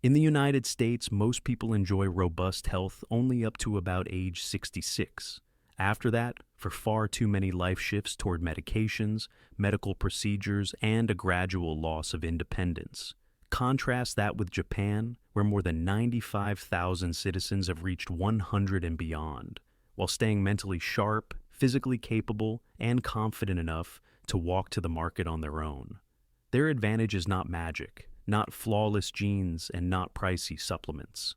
In the United States, most people enjoy robust health only up to about age 66. After that, for far too many life shifts toward medications, medical procedures, and a gradual loss of independence. Contrast that with Japan, where more than 95,000 citizens have reached 100 and beyond, while staying mentally sharp, physically capable, and confident enough to walk to the market on their own. Their advantage is not magic, not flawless genes, and not pricey supplements.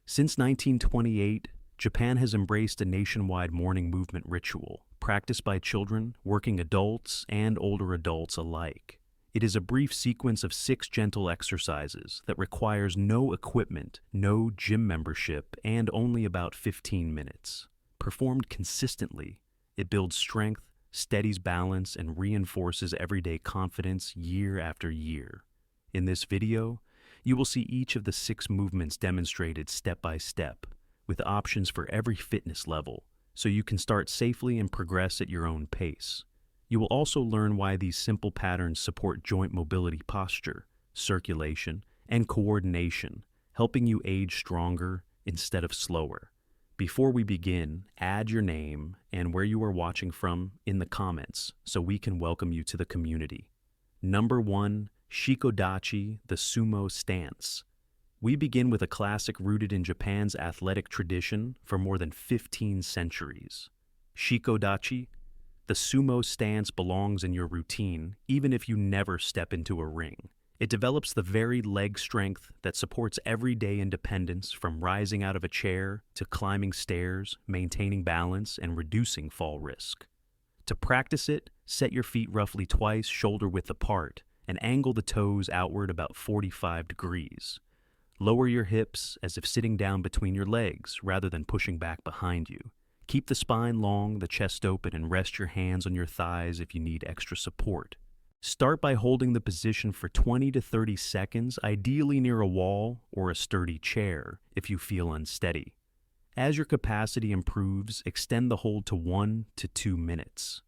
Since 1928, Japan has embraced a nationwide morning movement ritual, practiced by children, working adults, and older adults alike. It is a brief sequence of 6 gentle exercises that requires no equipment, no gym membership, and only about 15 minutes. Performed consistently, it builds strength, steadies balance, and reinforces everyday confidence year after year. In this video, you will see each of the 6 movements demonstrated step by step, with options for every fitness level, so you can start safely and progress at your own pace. You will also learn why these simple patterns support joint mobility, posture, circulation, and coordination, helping you age stronger instead of slower. Before we begin, add your name and where you are watching from in the comments so we can welcome you to the community. Number 1. Shikodachi, the sumo stance. We begin with a classic rooted in Japan's athletic tradition for more than 15 centuries. Shikodachi, the sumo stance, belongs in your routine even if you never step into a ring. It develops the very leg strength that supports everyday independence, from rising out of a chair to climbing stairs, maintaining balance, and reducing fall risk. To practice it, set your feet roughly twice shoulder-width apart and angle the toes outward about 45 degrees. Lower your hips as if sitting down between your legs rather than pushing back behind you. Keep the spine long, the chest open, and rest your hands on your thighs if you need extra support. Start by holding the position for 20 to 30 seconds, ideally near a wall or a sturdy chair if you feel unsteady. As your capacity improves, extend the hold to 1 to 2 minutes.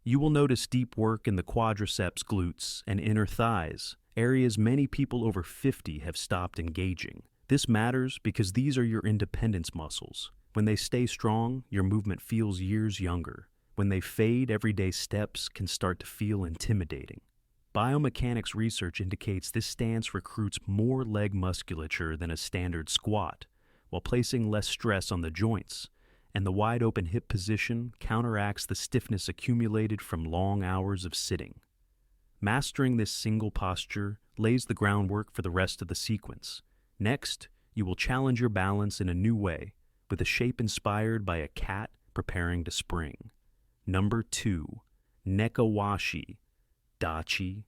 You will notice deep work in the quadriceps, glutes, and inner thighs, areas many people over 50 have stopped engaging. This matters because these are your independence muscles. When they stay strong, your movement feels years younger. When they fade, everyday steps can start to feel intimidating. Biomechanics research indicates this stance recruits more leg musculature than a standard squat, while placing less stress on the joints, and the wide-open hip position counteracts the stiffness accumulated from long hours of sitting. Mastering this single posture lays the groundwork for the rest of the sequence. Next, you will challenge your balance in a new way, with a shape inspired by a cat preparing to spring. Number 2. Nekawashi, dachi,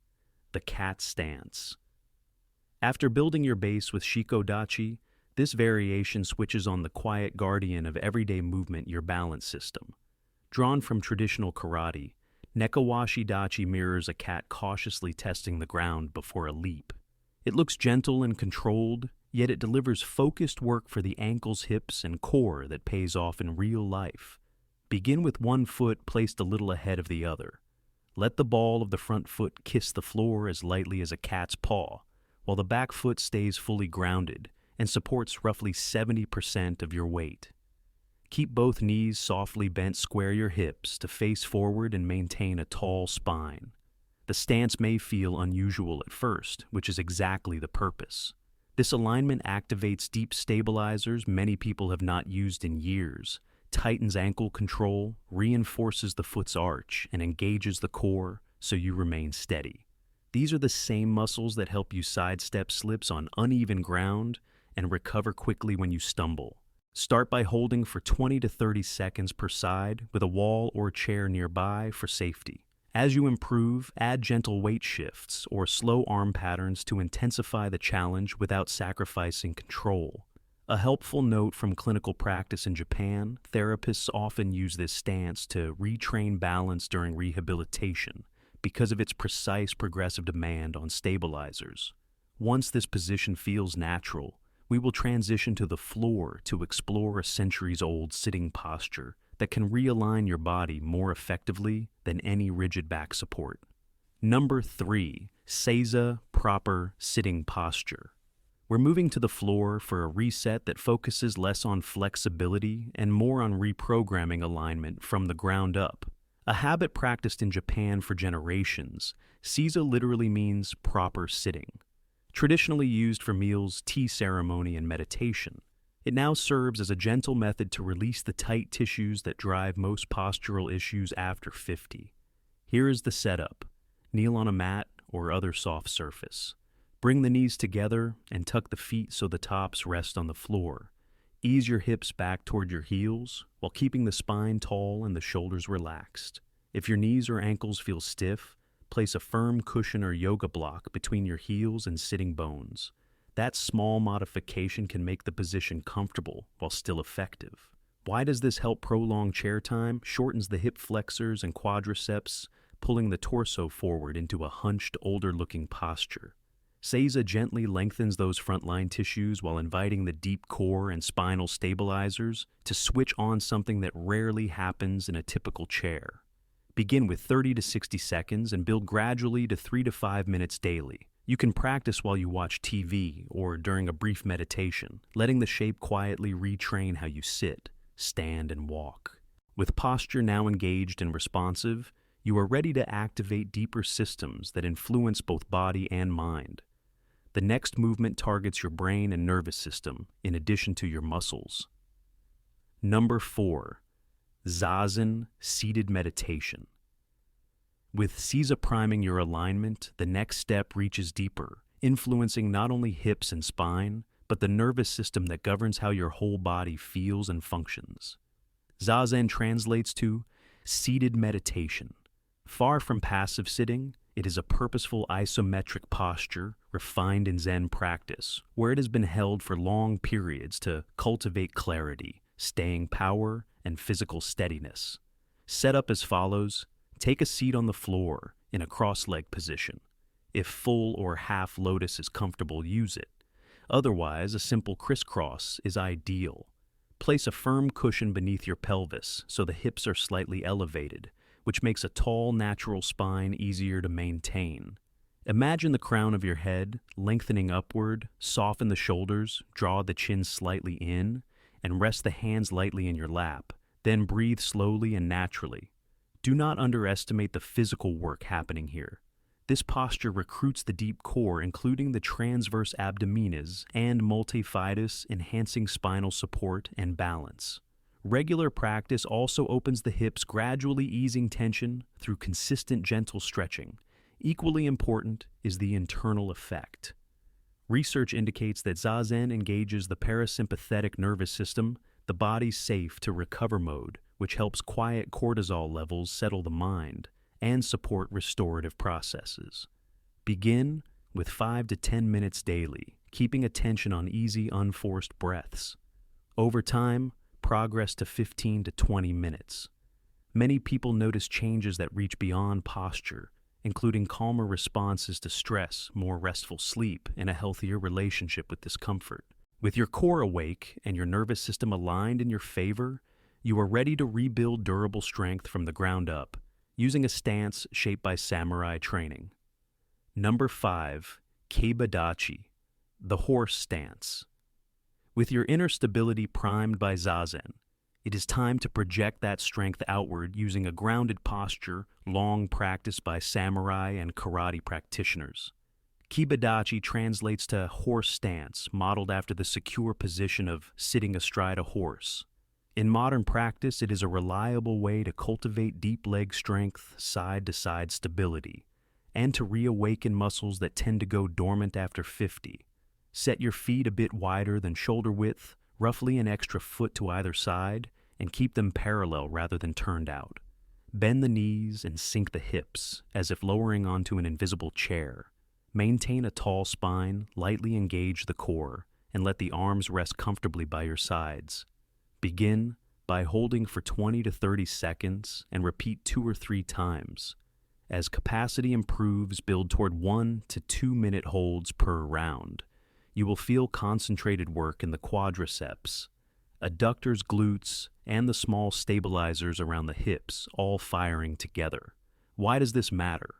the cat stance. After building your base with Shikodachi, this variation switches on the quiet guardian of everyday movement, your balance system. Drawn from traditional karate, Nekawashi dachi mirrors a cat cautiously testing the ground before a leap. It looks gentle and controlled, yet it delivers focused work for the ankles, hips, and core that pays off in real life. Begin with one foot placed a little ahead of the other. Let the ball of the front foot kiss the floor as lightly as a cat's paw, while the back foot stays fully grounded and supports roughly 70% of your weight. Keep both knees softly bent, square your hips to face forward and maintain a tall spine. The stance may feel unusual at first, which is exactly the purpose. This alignment activates deep stabilizers many people have not used in years, tightens ankle control, reinforces the foot's arch, and engages the core so you remain steady. These are the same muscles that help you sidestep slips on uneven ground and recover quickly when you stumble. Start by holding for 20 to 30 seconds per side with a wall or chair nearby for safety. As you improve, add gentle weight shifts or slow arm patterns to intensify the challenge without sacrificing control. A helpful note from clinical practice in Japan: therapists often use this stance to retrain balance during rehabilitation because of its precise progressive demand on stabilizers. Once this position feels natural, we will transition to the floor to explore a centuries-old sitting posture that can realign your body more effectively than any rigid back support. Number 3. Seiza, proper sitting posture. We're moving to the floor for a reset that focuses less on flexibility and more on reprogramming alignment from the ground up. A habit practiced in Japan for generations, Seiza literally means proper sitting. Traditionally used for meals, tea ceremony, and meditation, it now serves as a gentle method to release the tight tissues that drive most postural issues after 50. Here is the setup. Kneel on a mat or other soft surface. Bring the knees together and tuck the feet so the tops rest on the floor. Ease your hips back toward your heels while keeping the spine tall and the shoulders relaxed. If your knees or ankles feel stiff, place a firm cushion or yoga block between your heels and sitting bones. That small modification can make the position comfortable while still effective. Why does this help prolong chair time? Shortens the hip flexors and quadriceps, pulling the torso forward into a hunched, older-looking posture. Seiza gently lengthens those frontline tissues while inviting the deep core and spinal stabilizers to switch on something that rarely happens in a typical chair. Begin with 30 to 60 seconds and build gradually to 3 to 5 minutes daily. You can practice while you watch TV or during a brief meditation, letting the shape quietly retrain how you sit, stand, and walk. With posture now engaged and responsive, you are ready to activate deeper systems that influence both body and mind. The next movement targets your brain and nervous system, in addition to your muscles. Number 4. Zazen, seated meditation. With Seiza priming your alignment, the next step reaches deeper, influencing not only hips and spine, but the nervous system that governs how your whole body feels and functions. Zazen translates to seated meditation. Far from passive sitting, it is a purposeful isometric posture refined in Zen practice, where it has been held for long periods to cultivate clarity, staying power, and physical steadiness. Set up as follows. Take a seat on the floor in a cross-leg position. If full or half lotus is comfortable, use it. Otherwise, a simple crisscross is ideal. Place a firm cushion beneath your pelvis so the hips are slightly elevated, which makes a tall, natural spine easier to maintain. Imagine the crown of your head lengthening upward, soften the shoulders, draw the chin slightly in, and rest the hands lightly in your lap. Then breathe slowly and naturally. Do not underestimate the physical work happening here. This posture recruits the deep core, including the transverse abdominis and multifidus, enhancing spinal support and balance. Regular practice also opens the hips, gradually easing tension through consistent, gentle stretching. Equally important is the internal effect. Research indicates that Zazen engages the parasympathetic nervous system, the body's safe to recover mode, which helps quiet cortisol levels, settle the mind, and support restorative processes. Begin with 5 to 10 minutes daily, keeping attention on easy, unforced breaths. Over time, progress to 15 to 20 minutes. Many people notice changes that reach beyond posture, including calmer responses to stress, more restful sleep, and a healthier relationship with discomfort. With your core awake and your nervous system aligned in your favor, you are ready to rebuild durable strength from the ground up, using a stance shaped by samurai training. Number 5. Kibadachi, the horse stance. With your inner stability primed by Zazen, it is time to project that strength outward using a grounded posture long practiced by samurai and karate practitioners. Kibadachi translates to horse stance, modeled after the secure position of sitting astride a horse. In modern practice, it is a reliable way to cultivate deep leg strength, side-to-side stability, and to reawaken muscles that tend to go dormant after 50. Set your feet a bit wider than shoulder width, roughly an extra foot to either side, and keep them parallel rather than turned out. Bend the knees and sink the hips, as if lowering onto an invisible chair. Maintain a tall spine, lightly engage the core, and let the arms rest comfortably by your sides. Begin by holding for 20 to 30 seconds and repeat 2 or 3 times. As capacity improves, build toward 1 to 2 minute holds per round. You will feel concentrated work in the quadriceps, adductors, glutes, and the small stabilizers around the hips, all firing together. Why does this matter?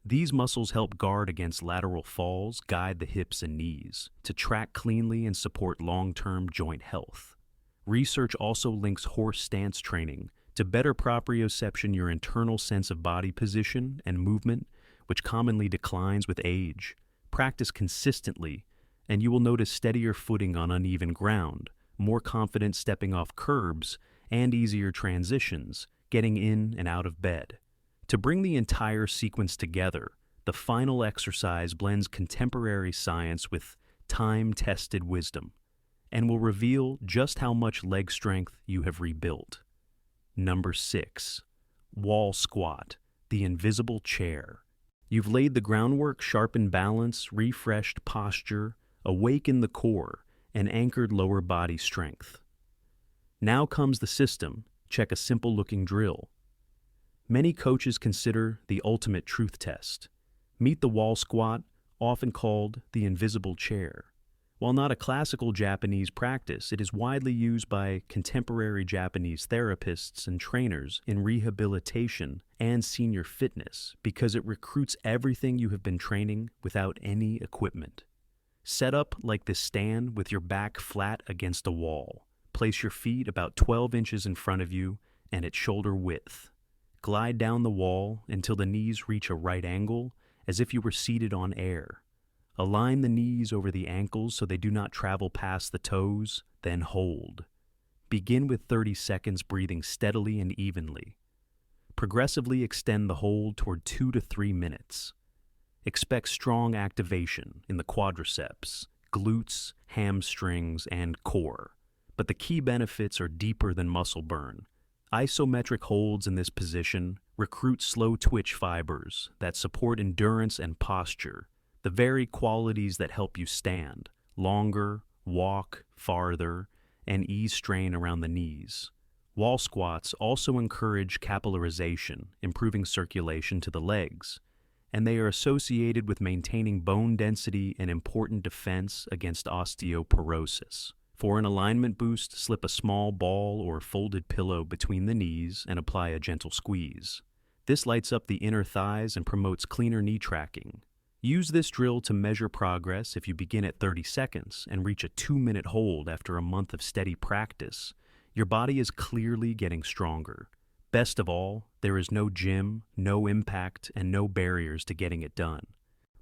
These muscles help guard against lateral falls, guide the hips and knees, to track cleanly and support long-term joint health. Research also links horse stance training to better proprioception, your internal sense of body position and movement, which commonly declines with age. Practice consistently, and you will notice steadier footing on uneven ground, more confident stepping off curbs, and easier transitions, getting in and out of bed. To bring the entire sequence together, the final exercise blends contemporary science with time-tested wisdom and will reveal just how much leg strength you have rebuilt. Number 6. Wall squat, the invisible chair. You've laid the groundwork, sharpened balance, refreshed posture, awakened the core, and anchored lower body strength. Now comes the system. Check a simple-looking drill. Many coaches consider the ultimate truth test. Meet the wall squat, often called the invisible chair. While not a classical Japanese practice, it is widely used by contemporary Japanese therapists and trainers in rehabilitation and senior fitness because it recruits everything you have been training without any equipment. Set up like this stand with your back flat against a wall. Place your feet about 12 inches in front of you and at shoulder width. Glide down the wall until the knees reach a right angle, as if you were seated on air. Align the knees over the ankles so they do not travel past the toes, then hold. Begin with 30 seconds breathing steadily and evenly. Progressively extend the hold toward 2 to 3 minutes. Expect strong activation in the quadriceps, glutes, hamstrings, and core. But the key benefits are deeper than muscle burn. Isometric holds in this position recruit slow twitch fibers that support endurance and posture, the very qualities that help you stand longer, walk farther, and ease strain around the knees. Wall squats also encourage capillarization, improving circulation to the legs, and they are associated with maintaining bone density and important defense against osteoporosis. For an alignment boost, slip a small ball or folded pillow between the knees and apply a gentle squeeze. This lights up the inner thighs and promotes cleaner knee tracking. Use this drill to measure progress if you begin at 30 seconds and reach a 2-minute hold after a month of steady practice. Your body is clearly getting stronger. Best of all, there is no gym, no impact, and no barriers to getting it done.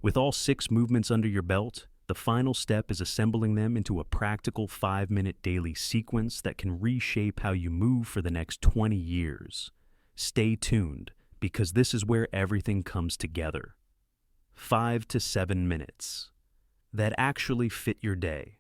With all 6 movements under your belt, the final step is assembling them into a practical 5-minute daily sequence that can reshape how you move for the next 20 years. Stay tuned, because this is where everything comes together. 5 to 7 minutes that actually fit your day.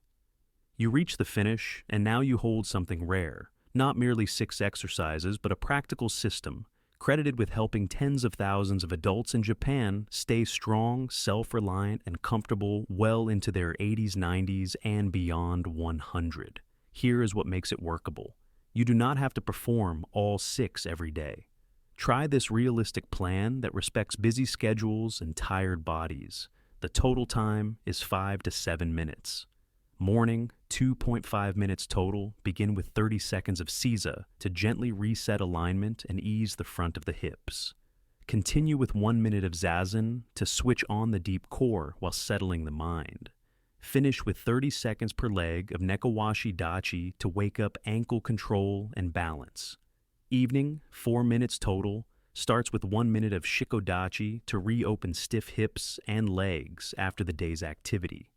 You reach the finish, and now you hold something rare, not merely 6 exercises, but a practical system, credited with helping tens of thousands of adults in Japan stay strong, self-reliant, and comfortable well into their 80s, 90s, and beyond 100. Here is what makes it workable. You do not have to perform all 6 every day. Try this realistic plan that respects busy schedules and tired bodies. The total time is 5 to 7 minutes. Morning, 2.5 minutes total. Begin with 30 seconds of Seiza to gently reset alignment and ease the front of the hips. Continue with 1 minute of Zazen to switch on the deep core while settling the mind. Finish with 30 seconds per leg of Nekawashi dachi to wake up ankle control and balance. Evening, 4 minutes total, starts with 1 minute of Shikodachi to reopen stiff hips and legs after the day's activity.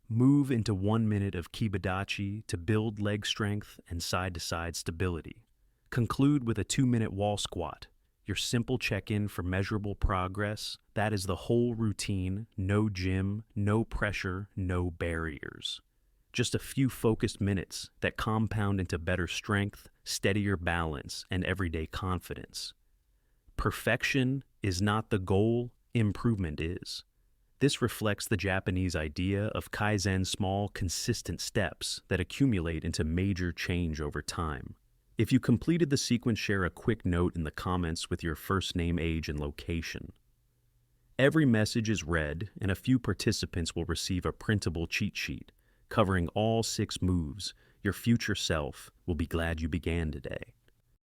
Move into 1 minute of Kibadachi to build leg strength and side-to-side stability. Conclude with a 2-minute wall squat, your simple check-in for measurable progress. That is the whole routine, no gym, no pressure, no barriers. Just a few focused minutes that compound into better strength, steadier balance, and everyday confidence. Perfection is not the goal, improvement is. This reflects the Japanese idea of Kaizen, small, consistent steps that accumulate into major change over time. If you completed the sequence, share a quick note in the comments with your first name, age, and location. Every message is read, and a few participants will receive a printable cheat sheet covering all 6 moves. Your future self will be glad you began today.